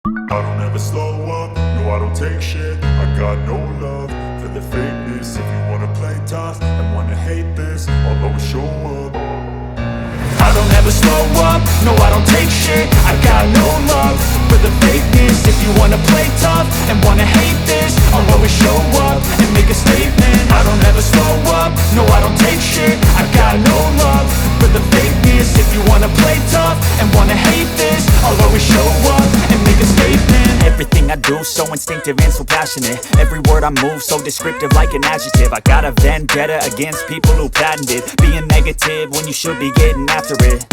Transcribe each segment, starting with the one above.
I don't ever slow up, no I don't take shit. I got no love for the fakeness. If you wanna play tough and wanna hate this, I'll always show up. I don't ever slow up, no I don't take shit. I got no love for the fakeness. If you wanna play tough and wanna hate this, I'll always show up and make a statement. I don't ever slow up, no I don't take shit. I got no love for the fakeness. If you wanna play tough and wanna hate this, I'll always show up and make a statement. Everything I do so instinctive and so passionate. Every word I move so descriptive like an adjective. I got a vendetta against people who patented being negative when you should be getting after it.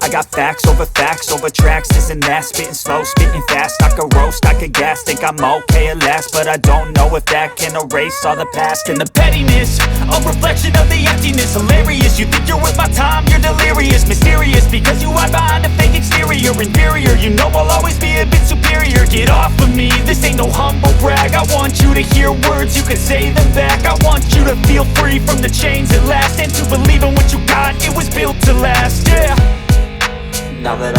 I got facts over tracks, this and that. Spitting slow, spitting fast. I could roast, I could gas. Think I'm okay at last, but I don't know if that can erase all the past. And the pettiness, a reflection of the emptiness. Hilarious, you think you're worth my time, you're delirious. Mysterious, because you hide behind a fake exterior. Inferior, you know I'll always be a bit superior. Get off of me, this ain't no humble brag. I want you to hear words, you can say them back. I want you to feel free from the chains at last, and to believe in what you got, it was built to last, yeah. Now that